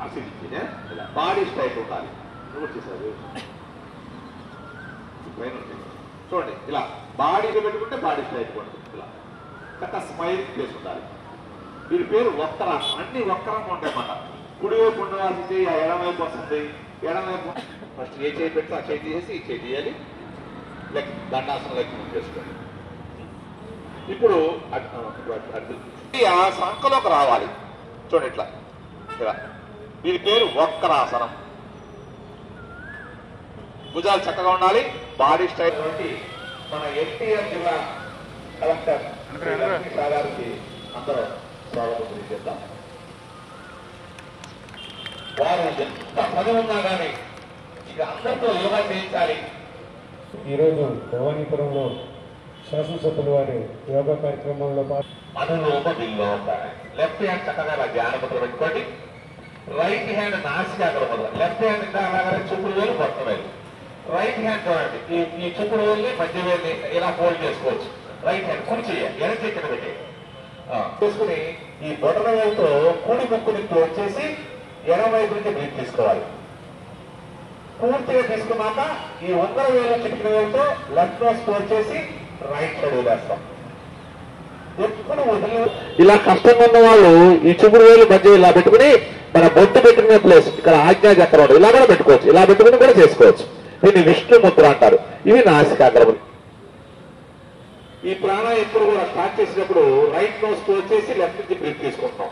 అసిడిటీనే ఇలా body straight ఉండాలి. చూసారు చూడండి, ఇలా బాడీలో పెట్టుకుంటే బాడీ స్ట్రైట్ ఉంటుంది. ఇలా కరెక్ట్ స్మైలింగ్ ఫేస్ ఉండాలి. వీరి పేరు వక్రాసనం. అన్ని వక్రంగా ఉంటాయన్నమాట. కుడివైపు ఉండవలసి చేయి ఎడమవైపు వస్తుంది, ఎడమవైపు ఫస్ట్ ఏ చేయి పెడితే ఆ చేయి తీసేసి ఈ చేయి తీయాలి. లెక్క దండాసనం లెక్క చేసుకోండి. ఇప్పుడు ఆ సంఖలోకి రావాలి. చూడండి ఇట్లా ఇలా. దీని పేరు వక్రాసనం. భుజాలు చక్కగా ఉండాలి, బాడీ స్టైల్. మన ఎన్టీఆర్ జిల్లా కలెక్టర్ గారికి అందరూ స్వాగతం తెలియజేద్దాం. వారు ఎంత పని ఉన్నా కానీ ఇక అందరితో యోగా చేయించాలి. ఈరోజు భవానీపురంలో శాసనసభ్యుల వారి యోగా కార్యక్రమంలో లెఫ్ట్ హ్యాండ్ చక్కగా ఇలా జ్ఞానపత్రం పెట్టుకోండి. రైట్ హ్యాండ్ నాసికా అక్కడ మొదలు. లెఫ్ట్ హ్యాండ్ ఇంకా అలాగే చూపుడు వేలు మొత్తం వేలు. రైట్ హ్యాండ్ చూడండి, ఈ చూపుడు వేల్ని మధ్య వేల్ని ఇలా ఫోల్డ్ చేసుకోవచ్చు. రైట్ హ్యాండ్ కుడి చేయాలి, ఎడ చేతిని పెట్టి చేసుకుని ఈ బొటన వేలుతో కుడి ముక్కుని క్లోజ్ చేసి ఎడమవైపు నుంచి బ్రీత్ తీసుకోవాలి. పూర్తిగా తీసుకున్నాక ఈ ఉంగర వేలు చిటికిన వేలుతో లెఫ్ట్ నోస్ క్లోజ్ చేసి రైట్ సైడ్ వదిలేస్తాం. ఎప్పుడు వదిలి ఇలా కష్టంగా ఉన్న వాళ్ళు ఈ చూపుడు వేలు మధ్య ఇలా పెట్టుకుని మన బొట్టు పెట్టుకునే ప్లేస్ ఇక్కడ ఆజ్ఞా చక్రం ఇలా కూడా పెట్టుకోవచ్చు. ఇలా పెట్టుకుని కూడా చేసుకోవచ్చు. దీన్ని విష్ణు ముద్ర అంటారు. ఇవి నాసికాగ్రములు. ఈ ప్రాణం ఎప్పుడు కూడా స్టార్ట్ చేసినప్పుడు రైట్ నోస్ క్లోజ్ చేసి లెఫ్ట్ నుంచి బ్రీత్ తీసుకుంటాం.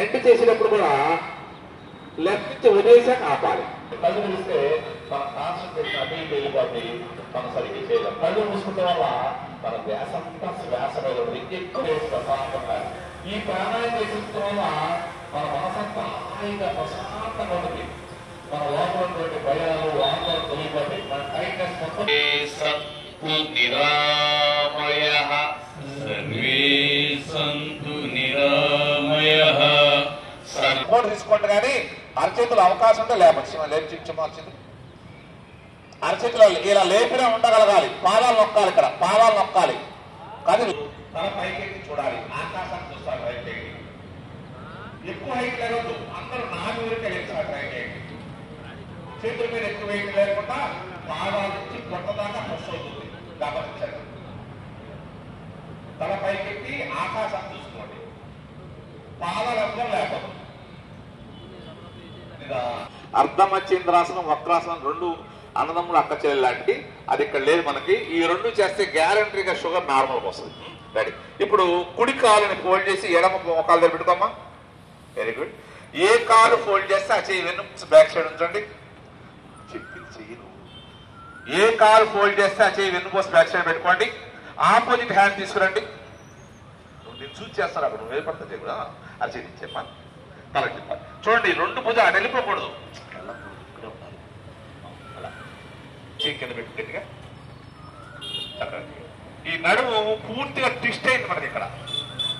ఎండ్ చేసినప్పుడు కూడా లెఫ్ట్ నుంచి వదిలేసాక ఆపాలి. కళ్ళు మూస్తే మన కాన్సన్ట్రేషన్ అటు ఇటు వెళ్ళిపోతే మనం సరిగ్గా చేయలేం. కళ్ళు మూసుకుంటే వల్ల మన ధ్యాస అంతా శ్వాస మీద ఎక్కువ ప్రశాంతంగా ఈ ప్రాణాయం చేసిన వల్ల మన మనసంతా హాయిగా ప్రశాంతంగా ఉంటుంది. మన లోపల ఉన్నటువంటి భయాలు ఆందోళన తొలిగిపోతే మన టైట్నెస్ మొత్తం తీసుకోండి. కానీ అరచేతులు అవకాశం ఉంటే లేపచ్చింది. అరచేతులు ఇలా లేపినా ఉండగలగాలి. పాదాలు నొక్కాలి. ఇక్కడ పాదాలు నొక్కాలి. కానీ తల పైకెత్తి చూడాలి. ఆకాశాన్ని చూస్తారు. రైట్ ఎక్కువ హైట్ లేవద్దు. అందరూ నాలుగు వరకు లేచారు. రైట్ చేతుల మీద ఎక్కువ హైట్ లేకుండా పాదాల నుంచి కొట్టదాకా ప్రెస్ అవుతుంది. గమనించండి. తల పైకెత్తి ఆకాశాన్ని చూసుకోండి. పాదాలు అందరూ లేకపోతే అర్ధమచ్చేంద్రాసనం, వక్రాసనం రెండు అన్నదమ్ములు అక్క చెల్లెలు లాంటివి. అది ఇక్కడ లేదు మనకి. ఈ రెండు చేస్తే గ్యారంటీగా షుగర్ నార్మల్కి వస్తుంది. రెడీ. ఇప్పుడు కుడి కాలుని ఫోల్డ్ చేసి ఎడమ మోకాలు దగ్గర పెట్టుకోమ్మా. Very good. ఏ కాలు ఫోల్డ్ చేస్తే ఆ చెయ్యి వెన్ను బ్యాక్ సైడ్ ఉంచండి. ఏ కాలు ఫోల్డ్ చేస్తే ఆ చెయ్యి వెన్ను పోసి బ్యాక్ సైడ్ పెట్టుకోండి. ఆపోజిట్ హ్యాండ్ తీసుకురండి. నేను చూసి చేస్తాను అక్కడ నువ్వు ఏర్పడతా చెయ్యి కూడా అది చెయ్యి చెప్పా తల చెప్పాలి. చూడండి, రెండు భుజాలు వెళ్ళిపోకూడదు. కింద పెట్టి గట్టిగా చక్కగా. ఈ నడుము పూర్తిగా ట్విస్ట్ అయింది మనకి ఇక్కడ.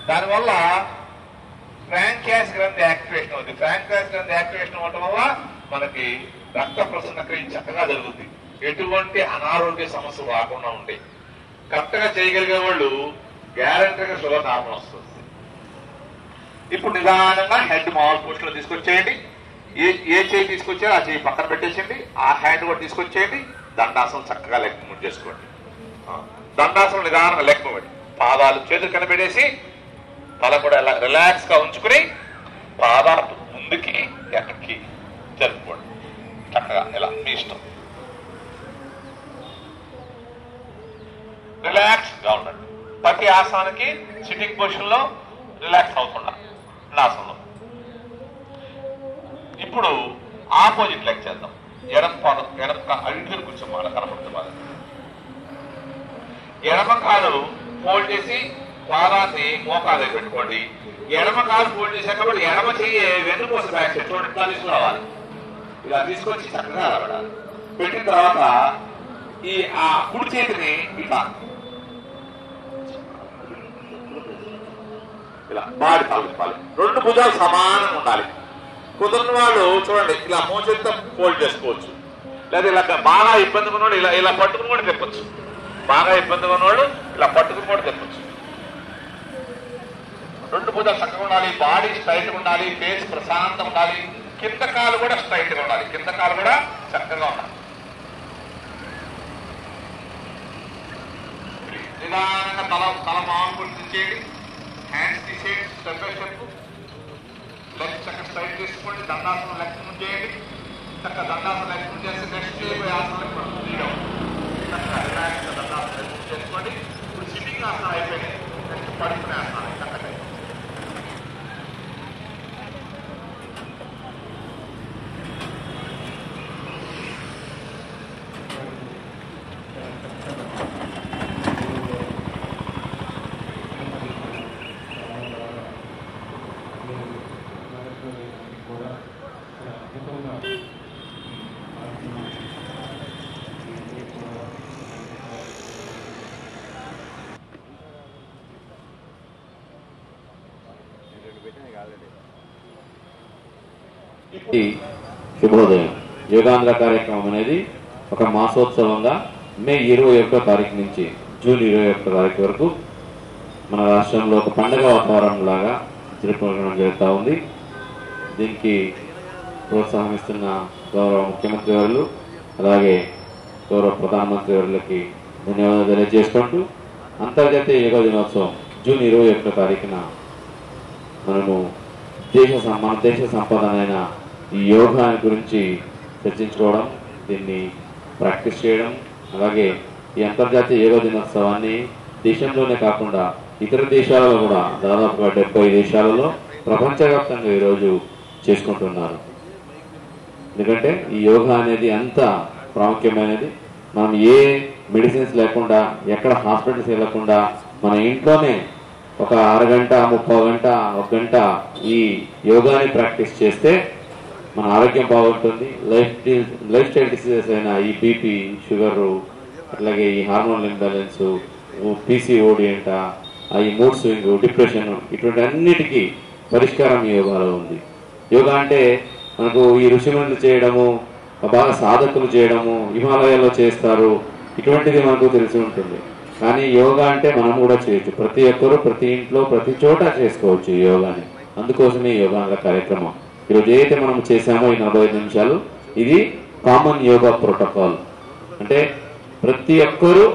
దానివల్ల ఫ్రాంకాస్ గ్రంథి యాక్టివేషన్ అవుతుంది. ఫ్రాంకాస్ గ్రంథి యాక్టివేషన్ అవడం వల్ల మనకి రక్త ప్రసరణ క్రియ చక్కగా జరుగుతుంది. ఎటువంటి అనారోగ్య సమస్యలు రాకుండా ఉంటాయి. కరెక్ట్ గా చేయగలిగే వాళ్ళు గ్యారంటీగా షుగర్ నార్మల్ వస్తుంది. ఇప్పుడు నిదానంగా హెడ్ మామూలు పోస్ట్ లో తీసుకొచ్చేయండి. ఏ చేయి తీసుకొచ్చారో ఆ చేయి పక్కన పెట్టేసేయండి. ఆ హ్యాండ్ కూడా తీసుకొచ్చేయండి. దండాసనం చక్కగా లెక్క ముందు చేసుకోండి. దండాసనం నిదానంగా లెక్క పెట్టి పాదాలు చేతులు కనిపెట్టేసి తల కూడా ఇలా రిలాక్స్ గా ఉంచుకుని పాదాలు ముందుకి వెనక్కి జరుపుకోండి. చక్కగా ఇలా మీ ఇష్టం. రిలాక్స్ గా ఉండండి. ప్రతి ఆసనానికి సిట్టింగ్ పొజిషన్ లో రిలాక్స్ అవుతున్నా ఆసనంలో. ఇప్పుడు ఆపోజిట్ లెగ్ చేద్దాం. ఎడమ పాదం ఎడమ అడిగిన కూర్చోం బాగా కనపడుతుంది. బాగా ఎడమ కాలు ఫోల్డ్ చేసి పాదాన్ని మోకాలు దగ్గర పెట్టుకోండి. ఎడమ కాలు ఫోల్డ్ చేశాక కాబట్టి ఎడమ చెయ్యి వెన్నుపూస బ్యాక్ సైడ్ చూడండి ఇట్లా తీసుకురావాలి. ఇలా తీసుకొచ్చి చక్కగా అలవడాలి. పెట్టిన తర్వాత ఈ ఆ కుడి చేతిని ఇట్లా ఇలా బాడీ తాగుతాలి. రెండు భుజాలు సమానంగా ఉండాలి. కుదరని వాళ్ళు చూడండి ఇలా మోచేత్తో ఫోల్డ్ చేసుకోవచ్చు. లేదా ఇలా బాగా ఇబ్బందిగా ఉన్నవాడు ఇలా ఇలా పట్టుకుని కూడా తెప్పచ్చు. బాగా ఇబ్బందిగా ఉన్నవాడు ఇలా పట్టుకుని కూడా తెప్పచ్చు. రెండు భుజాలు చక్కగా ఉండాలి, బాడీ స్ట్రైట్ ఉండాలి, ఫేస్ ప్రశాంతంగా ఉండాలి, కింద కాలు కూడా స్ట్రైట్ గా ఉండాలి, కింద కాలు కూడా చక్కగా ఉండాలి. నిదానంగా తల మామూలు తీసేయండి, హ్యాండ్స్ తీసేయండి, స్టెప్ బై స్టెప్. లెగ్ చక్కగా స్ట్రైట్ తీసుకోండి, దండాసనం లెగ్ ముందు చేయండి. చక్కగా దండాసనం లెగ్ ముందు చేస్తే నెక్స్ట్ చేయబోయే ఆసనం ఫ్రీడమ్. చక్కగా రిలాక్స్గా దండాసనం లెగ్ ముందు చేసుకోండి. ఇప్పుడు సిట్టింగ్ ఆసనం అయిపోయింది, నెక్స్ట్ పడుకునే ఆసనాలు చక్కగా. శుభోదయం. యోగాంధ్ర కార్యక్రమం అనేది ఒక మాసోత్సవంగా మే 21 తారీఖు నుంచి జూన్ 21 తారీఖు వరకు మన రాష్ట్రంలో ఒక పండుగ వాతావరణం లాగా జరుపుకోవడం జరుగుతూ ఉంది. దీనికి ప్రోత్సాహం ఇస్తున్న గౌరవ ముఖ్యమంత్రి వర్యులు అలాగే గౌరవ ప్రధానమంత్రి వర్యులకి ధన్యవాదాలు తెలియజేసుకుంటూ అంతర్జాతీయ యోగా దినోత్సవం జూన్ 21 తారీఖున మనము మన దేశ సంపదనైన ఈ యోగా గురించి చర్చించుకోవడం, దీన్ని ప్రాక్టీస్ చేయడం, అలాగే ఈ అంతర్జాతీయ యోగా దినోత్సవాన్ని దేశంలోనే కాకుండా ఇతర దేశాలలో కూడా దాదాపుగా 70 దేశాలలో ప్రపంచవ్యాప్తంగా ఈరోజు చేసుకుంటున్నారు. ఎందుకంటే ఈ యోగా అనేది అంత ప్రాముఖ్యమైనది. మనం ఏ మెడిసిన్స్ లేకుండా, ఎక్కడ హాస్పిటల్స్ వెళ్ళకుండా మన ఇంట్లోనే ఒక అరగంట, 30 గంట, 1 గంట ఈ యోగాని ప్రాక్టీస్ చేస్తే మన ఆరోగ్యం బాగుంటుంది. లైఫ్ స్టైల్ డిసీజెస్ అయిన ఈ బీపీ, షుగరు, అట్లాగే ఈ హార్మోనల్ ఇంబ్యాలెన్స్, పీసీఓడి అంట, ఈ మూడ్ స్వింగ్, డిప్రెషన్, ఇటువంటి అన్నిటికీ పరిష్కారం ఈ యోగాలో ఉంది. యోగా అంటే మనకు ఈ ఋషిమునులు చేయడము, బాగా సాధకులు చేయడము, హిమాలయాల్లో చేస్తారు, ఇటువంటిది మనకు తెలిసి ఉంటుంది. కానీ యోగా అంటే మనం కూడా చేయొచ్చు. ప్రతి ఒక్కరూ ప్రతి ఇంట్లో ప్రతి చోట చేసుకోవచ్చు ఈ యోగాని. అందుకోసమే యోగాంధ్ర కార్యక్రమం ఈరోజు ఏదైతే మనం చేశామో ఈ 45 నిమిషాలు, ఇది కామన్ యోగా ప్రోటోకాల్. అంటే ప్రతి ఒక్కరూ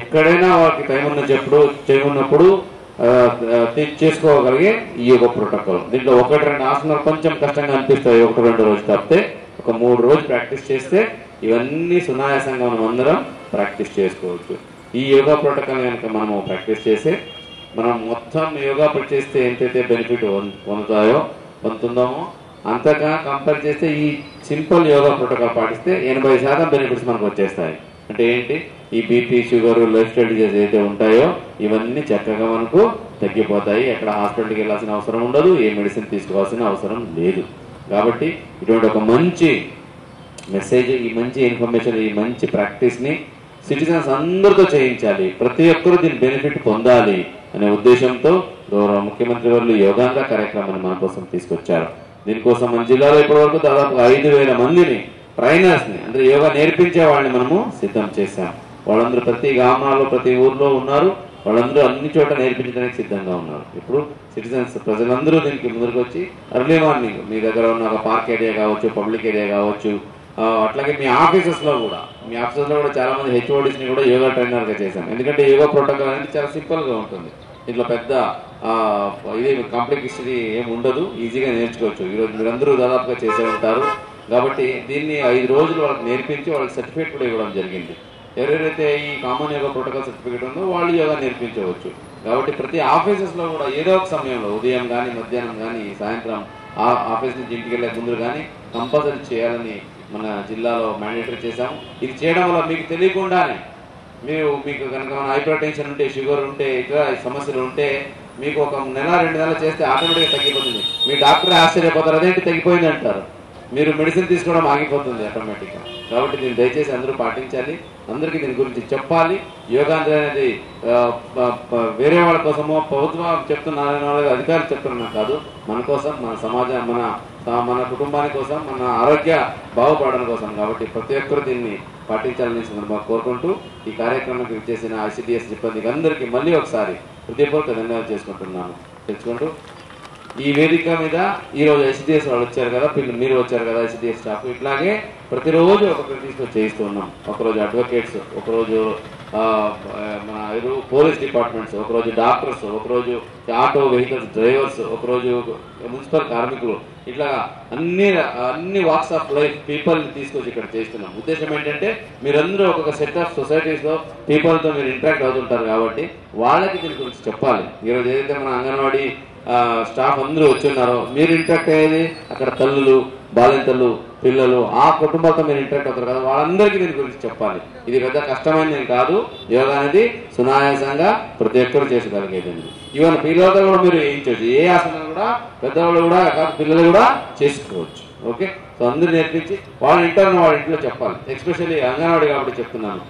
ఎక్కడైనా వారికి టైం ఉన్నప్పుడు చేసుకోగలిగే ఈ యోగా ప్రోటోకాల్. దీంట్లో 1-2 ఆసనాలు కొంచెం కష్టంగా అనిపిస్తాయి 1-2 రోజులు తప్పితే, ఒక 3 రోజులు ప్రాక్టీస్ చేస్తే ఇవన్నీ సునాయాసంగా మనం అందరం ప్రాక్టీస్ చేసుకోవచ్చు. ఈ యోగా ప్రోటోకాల్ కనుక మనము ప్రాక్టీస్ చేస్తే, మనం మొత్తం యోగా చేస్తే ఎంతైతే బెనిఫిట్ పొందుతుందామో అంతగా కంపేర్ చేస్తే ఈ సింపుల్ యోగా ప్రోటోకాల్ పాటిస్తే 80% బెనిఫిట్స్ మనకు వచ్చేస్తాయి. అంటే ఏంటి, ఈ BP, sugar, life style disease ఏదైతే ఉంటాయో ఇవన్నీ చక్కగా మనకు తగ్గిపోతాయి. ఎక్కడ హాస్పిటల్కి వెళ్ళాల్సిన అవసరం ఉండదు, ఏ మెడిసిన్ తీసుకోవాల్సిన అవసరం లేదు. కాబట్టి ఇటువంటి ఒక మంచి మెసేజ్, ఈ మంచి ఇన్ఫర్మేషన్, ఈ మంచి ప్రాక్టీస్ని సిటిజన్స్ అందరితో చేయించాలి, ప్రతి ఒక్కరూ దీని బెనిఫిట్ పొందాలి అనే ఉద్దేశంతో గౌరవ ముఖ్యమంత్రి వర్యులు యోగాంధ్ర కార్యక్రమాన్ని మన కోసం తీసుకొచ్చారు. దీనికోసం మన జిల్లాలో ఇప్పటివరకు దాదాపు 5,000 మందిని, ట్రైనర్స్ని, అంటే యోగా నేర్పించే వాళ్ళని మనము సిద్ధం చేశాం. వాళ్ళందరూ ప్రతి గ్రామాల్లో ప్రతి ఊర్లో ఉన్నారు. వాళ్ళందరూ అన్ని చోట నేర్పించడానికి సిద్ధంగా ఉన్నారు. ఇప్పుడు సిటిజన్స్, ప్రజలందరూ దీనికి ముందుకు వచ్చి ఎర్లీ మార్నింగ్ మీ దగ్గర ఉన్న ఒక పార్క్ ఏరియా కావచ్చు, పబ్లిక్ ఏరియా కావచ్చు, అట్లాగే మీ ఆఫీసెస్లో కూడా చాలా మంది హెచ్ఓడిస్ని కూడా యోగా ట్రైనర్గా చేశాం. ఎందుకంటే యోగా ప్రోటోకాల్ అనేది చాలా సింపుల్గా ఉంటుంది. దీంట్లో పెద్ద ఇది కాంప్లికేషన్ ఏమి ఉండదు, ఈజీగా నేర్చుకోవచ్చు. ఈరోజు మీరందరూ దాదాపుగా చేసే ఉంటారు. కాబట్టి దీన్ని 5 రోజులు వాళ్ళకి నేర్పించి వాళ్ళకి సర్టిఫికేట్ కూడా ఇవ్వడం జరిగింది. ఎవరెవరైతే ఈ కామన్ యోగా ప్రోటోకాల్ సర్టిఫికేట్ ఉందో వాళ్ళు యోగా నేర్పించవచ్చు. కాబట్టి ప్రతి ఆఫీసెస్లో కూడా ఏదో ఒక సమయంలో, ఉదయం కానీ, మధ్యాహ్నం కానీ, సాయంత్రం ఆఫీస్ నుంచి ఇంటికి వెళ్ళే ముందు కానీ కంపల్సరీ చేయాలని మన జిల్లాలో మ్యాండేటరీ చేశాము. ఇది చేయడం వల్ల మీకు తెలియకుండానే మీకు కనుక హైపర్ టెన్షన్ ఉంటే, షుగర్ ఉంటే, ఇతర సమస్యలు ఉంటే మీకు ఒక 1-2 నెలలు చేస్తే ఆటోమేటిక్గా తగ్గిపోతుంది. మీ డాక్టర్ ఆశ్చర్యపోతారు, అదేంటి తగ్గిపోయింది అంటారు. మీరు మెడిసిన్ తీసుకోవడం ఆగిపోతుంది ఆటోమేటిక్గా. కాబట్టి దీన్ని దయచేసి అందరూ పాటించాలి, అందరికీ దీని గురించి చెప్పాలి. యోగాంధ్ర అనేది వేరే వాళ్ళ కోసమో, ప్రభుత్వం చెప్తున్నారనే వాళ్ళ అధికారులు చెప్తున్నా కాదు, మన కోసం, మన సమాజం, మన కుటుంబాని కోసం, మన ఆరోగ్య బాగుపడడం కోసం. కాబట్టి ప్రతి ఒక్కరు దీన్ని పాటించాలని సందర్భంగా కోరుకుంటూ ఈ కార్యక్రమానికి చేసిన ICDS సిబ్బందికి అందరికీ మళ్ళీ ఒకసారి హృదయపూర్వక ధన్యవాదాలు చేసుకుంటున్నాను. తెలుసుకుంటూ ఈ వేదిక మీద ఈరోజు ఎస్డిఎస్ వాళ్ళు వచ్చారు కదా, మీరు వచ్చారు కదా ఎస్డిఎస్ స్టాఫ్, ఇట్లాగే ప్రతిరోజు ఒక్కొక్కరు తీసుకొని చేయిస్తూ ఉన్నాం. ఒకరోజు అడ్వకేట్స్, ఒకరోజు మన పోలీస్ డిపార్ట్మెంట్స్, ఒకరోజు డాక్టర్స్, ఒకరోజు ఆటో వెహికల్స్ డ్రైవర్స్, ఒకరోజు మున్సిపల్ కార్మికులు, ఇట్లా అన్ని వాక్స్ ఆఫ్ లైఫ్ పీపుల్ తీసుకొచ్చి ఇక్కడ చేస్తున్నాం. ఉద్దేశం ఏంటంటే మీరందరూ ఒక్కొక్క సెట్ ఆఫ్ సొసైటీస్ లో పీపుల్తో మీరు ఇంటరాక్ట్ అవుతుంటారు కాబట్టి వాళ్ళకి దీని గురించి చెప్పాలి. ఈరోజు ఏదైతే మన అంగన్వాడీ స్టాఫ్ అందరూ వచ్చున్నారో మీరు ఇంటరాక్ట్ అయ్యేది అక్కడ తల్లులు, బాలింతలు, పిల్లలు, ఆ కుటుంబాలతో మీరు ఇంటరాక్ట్ అవుతారు కదా, వాళ్ళందరికీ దీని గురించి చెప్పాలి. ఇది పెద్ద కష్టమైనది కాదు. యోగా అనేది సునాయాసంగా ప్రతి ఒక్కరు చేసుకోగలిగేది. ఈవెన్ పిల్లలతో కూడా మీరు చేయించవచ్చు. ఏ ఆసనాలు కూడా పెద్దవాళ్ళు కూడా పిల్లలు కూడా చేసుకోవచ్చు. ఓకే, సో అందరూ నేర్పించి వాళ్ళ వాళ్ళ ఇంట్లో చెప్పాలి. ఎస్పెషల్లీ అంగన్వాడీ కాబట్టి చెప్తున్నాను.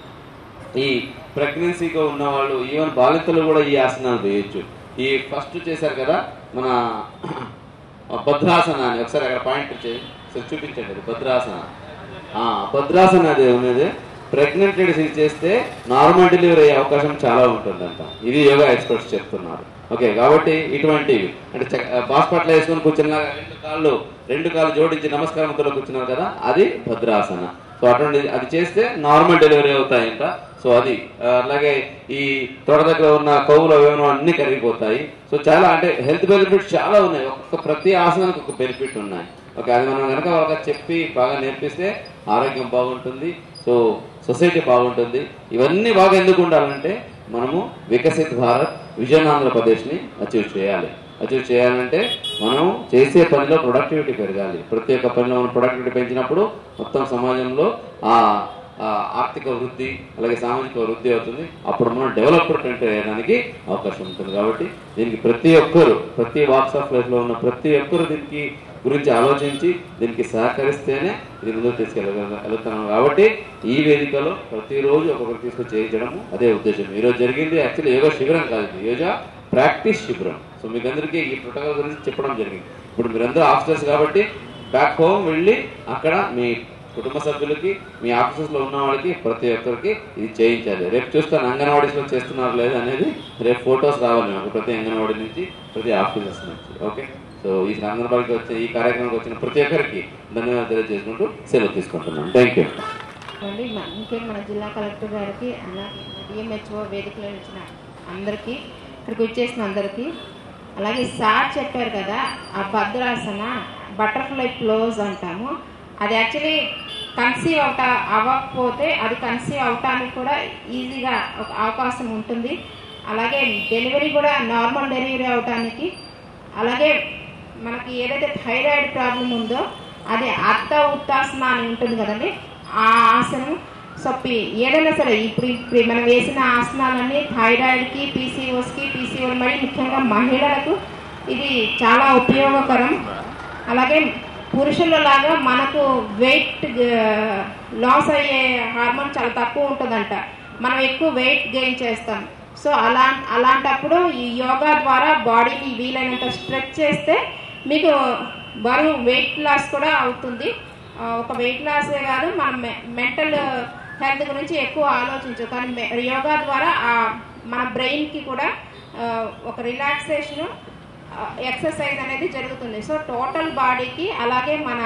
ఈ ప్రెగ్నెన్సీగా ఉన్న వాళ్ళు, ఈవెన్ బాలింతలు కూడా ఈ ఆసనాలు వేయొచ్చు. ఈ ఫస్ట్ చేశారు కదా మన భద్రాసన అని, ఒకసారి అక్కడ పాయింట్ చూపించండి. అది భద్రాసన. భద్రాసన అది ఉన్నది ప్రెగ్నెంట్ లేడీస్ చేస్తే నార్మల్ డెలివరీ అయ్యే అవకాశం చాలా ఉంటుందంట. ఇది యోగా ఎక్స్పర్ట్స్ చెప్తున్నారు. ఓకే, కాబట్టి ఇటువంటివి అంటే బాస్పట్ల వేసుకొని కూర్చున్నా రెండు కాళ్ళు జోడించి నమస్కారంతో కూర్చున్నారు కదా, అది భద్రాసన. సో అటువంటి అది చేస్తే నార్మల్ డెలివరీ అవుతాయంట. సో అది అలాగే ఈ తొడ దగ్గర ఉన్న కొవ్వులు అవేమో అన్ని కరిగిపోతాయి. సో చాలా అంటే హెల్త్ బెనిఫిట్స్ చాలా ఉన్నాయి. ప్రతి ఆసనానికి ఒక బెనిఫిట్ ఉన్నాయి. ఓకే, అది మనం కనుక వాళ్ళకి చెప్పి బాగా నేర్పిస్తే ఆరోగ్యం బాగుంటుంది. సో సొసైటీ బాగుంటుంది. ఇవన్నీ బాగా ఎందుకు ఉండాలంటే మనము వికసిత్ భారత్, విజన్ ఆంధ్రప్రదేశ్ని అచీవ్ చేయాలంటే మనం చేసే పనిలో ప్రొడక్టివిటీ పెరగాలి. ప్రతి ఒక్క పనిలో మనం ప్రొడక్టివిటీ పెంచినప్పుడు మొత్తం సమాజంలో ఆర్థిక వృద్ధి అలాగే సామాజిక వృద్ధి అవుతుంది. అప్పుడు మనం డెవలప్మెంట్ అయ్యడానికి అవకాశం ఉంటుంది. కాబట్టి దీనికి ప్రతి వాక్స్ ఆఫ్ లైఫ్ లో ఉన్న ప్రతి ఒక్కరు దీనికి గురించి ఆలోచించి దీనికి సహకరిస్తేనే ఇది ముందుకు తీసుకెళ్ళగలుగుతున్నాం. కాబట్టి ఈ వేదికలో ప్రతిరోజు ఒక్కొక్కరు తీసుకొని చేయించడము అదే ఉద్దేశం. ఈరోజు జరిగింది యాక్చువల్లీ యోగా శిబిరం కాదు, యోగా ప్రాక్టీస్ శిబిరం. సో మీకు అందరికీ ఈ ప్రోటోకాల్ గురించి చెప్పడం జరిగింది. ఇప్పుడు మీరందరూ ఆఫీసర్స్ కాబట్టి బ్యాక్ హోమ్ వెళ్ళి అక్కడ మీ కుటుంబ సభ్యులకి, మీ ఆఫీసెస్ లో ఉన్న వాళ్ళకి ప్రతి ఒక్కరికి ఇది చేయించాలి. రేపు చూస్తాను అంగన్వాడీస్ లో చేస్తున్నారు లేదు అనేది, రేపు ఫొటోస్ రావాలి మాకు ప్రతి అంగన్వాడీ నుంచి, ప్రతి ఆఫీసర్స్ నుంచి. ఓకే, సో ఈ సందర్భానికి వచ్చే ఈ కార్యక్రమానికి వచ్చిన ప్రతి ఒక్కరికి ధన్యవాదాలు తెలియజేసుకుంటూ సెలవు తీసుకుంటున్నాను. Thank you. ముఖ్యంగా మన జిల్లా కలెక్టర్ గారికి, అలాగే డిఎంహెచ్ఓ వేదికలో ఇచ్చిన అందరికీ, ఇక్కడికి వచ్చేసిన అందరికీ, అలాగే సార్ చెప్పారు కదా ఆ భద్రాసన బటర్ఫ్లై క్లోజ్ అంటాము. అది యాక్చువల్లీ కన్సీవ్ అవ్వకపోతే అది కన్సీవ్ అవటానికి కూడా ఈజీగా ఒక అవకాశం ఉంటుంది. అలాగే డెలివరీ కూడా నార్మల్ డెలివరీ అవటానికి, అలాగే మనకి ఏదైతే థైరాయిడ్ ప్రాబ్లం ఉందో అది అర్థ ఉత్తాసన అని ఉంటుంది కదండి, ఆ ఆసనం. సో ఏదైనా సరే ఇప్పుడు మనం వేసిన ఆసనాలన్నీ థైరాయిడ్కి, పీసీఓఎల్ మరి ముఖ్యంగా మహిళలకు ఇది చాలా ఉపయోగకరం. అలాగే పురుషుల లాగా మనకు వెయిట్ లాస్ అయ్యే హార్మోన్ చాలా తక్కువ ఉంటుందంట, మనం ఎక్కువ వెయిట్ గెయిన్ చేస్తాం. సో అలాంటప్పుడు ఈ యోగా ద్వారా బాడీని వీలైనంత స్ట్రెచ్ చేస్తే మీకు బరువు వెయిట్ లాస్ కూడా అవుతుంది. ఒక వెయిట్ లాసే కాదు, మనం మెంటల్ హెల్త్ గురించి ఎక్కువ ఆలోచించు. కానీ యోగా ద్వారా మన బ్రెయిన్కి కూడా ఒక రిలాక్సేషన్ ఎక్సర్సైజ్ అనేది జరుగుతుంది. సో టోటల్ బాడీకి, అలాగే మన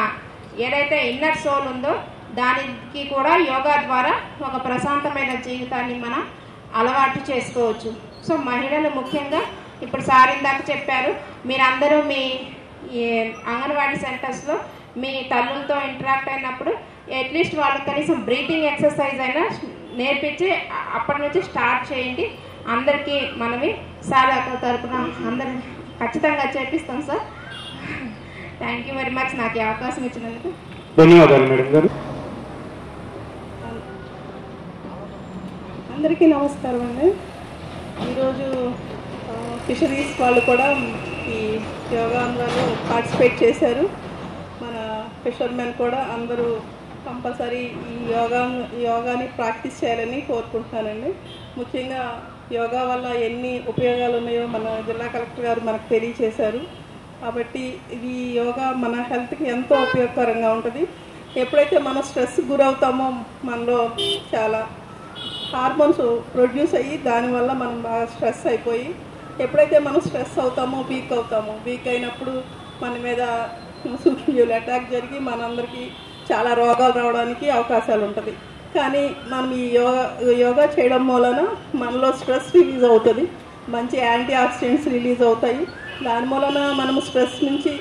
ఏదైతే ఇన్నర్ సోల్ ఉందో దానికి కూడా యోగా ద్వారా ఒక ప్రశాంతమైన జీవితాన్ని మనం అలవాటు చేసుకోవచ్చు. సో మహిళలు ముఖ్యంగా ఇప్పుడు సార్ ఇందాక చెప్పారు, మీరందరూ మీ అంగన్వాడీ సెంటర్స్లో మీ తల్లులతో ఇంటరాక్ట్ అయినప్పుడు అట్లీస్ట్ వాళ్ళకి కనీసం బ్రీతింగ్ ఎక్సర్సైజ్ అయినా నేర్పించి అప్పటి నుంచి స్టార్ట్ చేయండి. అందరికీ మనవి సార్ తరపున అందరి ఖచ్చితంగా చేపిస్తాం sir. Thank you very much నాకు ఈ అవకాశం ఇచ్చినందుకు ధన్యవాదాలు మేడం గారు. అందరికీ నమస్కారం అండి. ఈరోజు ఫిషరీస్ వాళ్ళు కూడా ఈ యోగాంధ్రలో పార్టిసిపేట్ చేశారు. మన ఫిషర్మెన్ కూడా అందరూ కంపల్సరీ ఈ యోగాని ప్రాక్టీస్ చేయాలని కోరుకుంటున్నానండి. ముఖ్యంగా యోగా వల్ల ఎన్ని ఉపయోగాలు ఉన్నాయో మన జిల్లా కలెక్టర్ గారు మనకు తెలియచేశారు. కాబట్టి ఇది యోగా మన హెల్త్కి ఎంతో ఉపయోగకరంగా ఉంటుంది. ఎప్పుడైతే మనం స్ట్రెస్ గురవుతామో మనలో చాలా హార్మోన్స్ ప్రొడ్యూస్ అయ్యి దానివల్ల మనం బాగా స్ట్రెస్ అయిపోయి ఎప్పుడైతే మనం స్ట్రెస్ అవుతామో వీక్ అయినప్పుడు మన మీద సూక్ష్మజీవులు అటాక్ జరిగి మనందరికీ చాలా రోగాలు రావడానికి అవకాశాలు ఉంటుంది. కానీ మనం ఈ యోగా చేయడం మూలన మనలో స్ట్రెస్ రిలీజ్ అవుతుంది, మంచి యాంటీ ఆక్సిడెంట్స్ రిలీజ్ అవుతాయి. దాని మూలన మనం స్ట్రెస్ నుంచి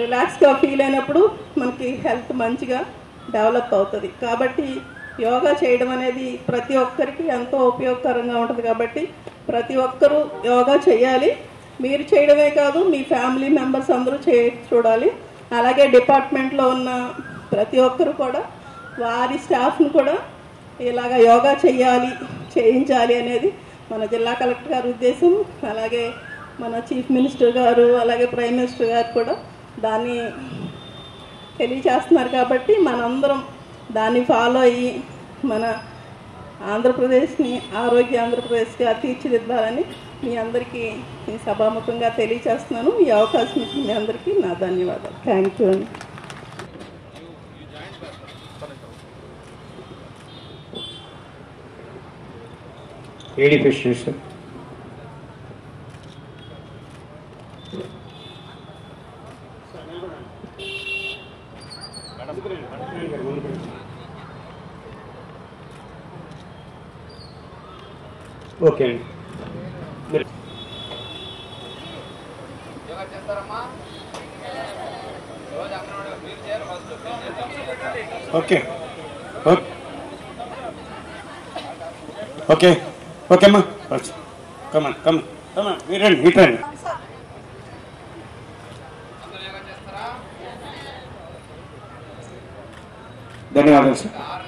రిలాక్స్గా ఫీల్ అయినప్పుడు మనకి హెల్త్ మంచిగా డెవలప్ అవుతుంది. కాబట్టి యోగా చేయడం అనేది ప్రతి ఒక్కరికి ఎంతో ఉపయోగకరంగా ఉంటుంది. కాబట్టి ప్రతి ఒక్కరూ యోగా చేయాలి. మీరు చేయడమే కాదు, మీ ఫ్యామిలీ మెంబర్స్ అందరూ చూడాలి. అలాగే డిపార్ట్మెంట్లో ఉన్న ప్రతి ఒక్కరు కూడా వారి స్టాఫ్ను కూడా ఇలాగ యోగా చేయించాలి అనేది మన జిల్లా కలెక్టర్ గారి ఉద్దేశం. అలాగే మన చీఫ్ మినిస్టర్ గారు అలాగే ప్రైమ్ మినిస్టర్ గారు కూడా దాన్ని తెలియచేస్తున్నారు. కాబట్టి మనందరం దాన్ని ఫాలో అయ్యి మన ఆంధ్రప్రదేశ్ని ఆరోగ్య తీర్చిదిద్దాలని మీ అందరికీ సభాముఖంగా తెలియచేస్తున్నాను. ఈ అవకాశం ఇచ్చిన మీ అందరికీ నా ధన్యవాదాలు. థ్యాంక్ యూ అండి. AD fisheries sir. ఓకే అండి. ఓకే ఓకే ఓకే అమ్మా, కమన్ మీరండి. ధన్యవాదాలు సార్.